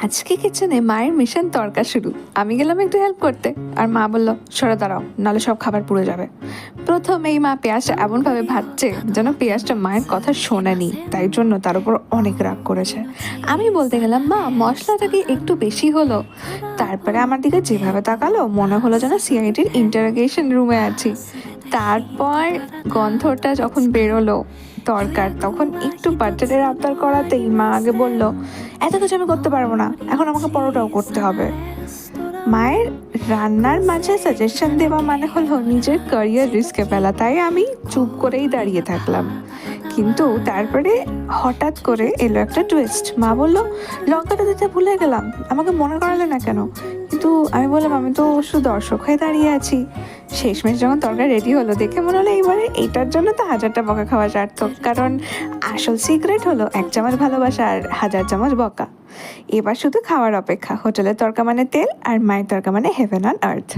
আজকে কিচেনে মায়ের মিশন তরকা শুরু। আমি গেলাম একটু হেল্প করতে, আর মা বলল সরে দাঁড়াও, নাহলে সব খাবার পুড়ে যাবে। প্রথমেই মা পেঁয়াজটা এমনভাবে ভাজছে যেন পেঁয়াজটা মায়ের কথা শোনেনি, তাই জন্য তার উপর অনেক রাগ করেছে। আমি বলতে গেলাম মা মশলাটা কি একটু বেশি হলো। তারপরে আমার দিকে যেভাবে তাকালো মনে হলো যেন সিআইডির ইন্টারোগেশন রুমে আছি। তারপর গন্ধটা যখন বেরোলো তরকার, তখন একটু বাটারের আবদার করাতেই মা আগে বলল এত কিছু আমি করতে পারবো না, এখন আমাকে পরোটাও করতে হবে। মায়ের রান্নার মাঝে সাজেশন দেওয়া মানে হলো নিজের ক্যারিয়ার রিস্কে ফেলা, তাই আমি চুপ করেই দাঁড়িয়ে থাকলাম। কিন্তু তারপরে হঠাৎ করে এলো একটা টুইস্ট। মা বলল লঙ্কাটা দিতে ভুলে গেলাম, আমাকে মনে করালে না কেন? কিন্তু আমি বললাম আমি তো শুধু দর্শক হয়ে দাঁড়িয়ে আছি। শেষমেশ যখন তরকারি রেডি হলো দেখে মনে হলো এইবারে এইটার জন্য তো 1000টা বকা খাওয়া সার্থক, কারণ আসল সিক্রেট হলো 1 চামচ ভালোবাসা আর 1000 চামচ বকা। এবার শুধু খাওয়ার অপেক্ষা। হোটেলের তরকা মানে তেল, আর মায়ের তরকা মানে হেভেন অন আর্থ।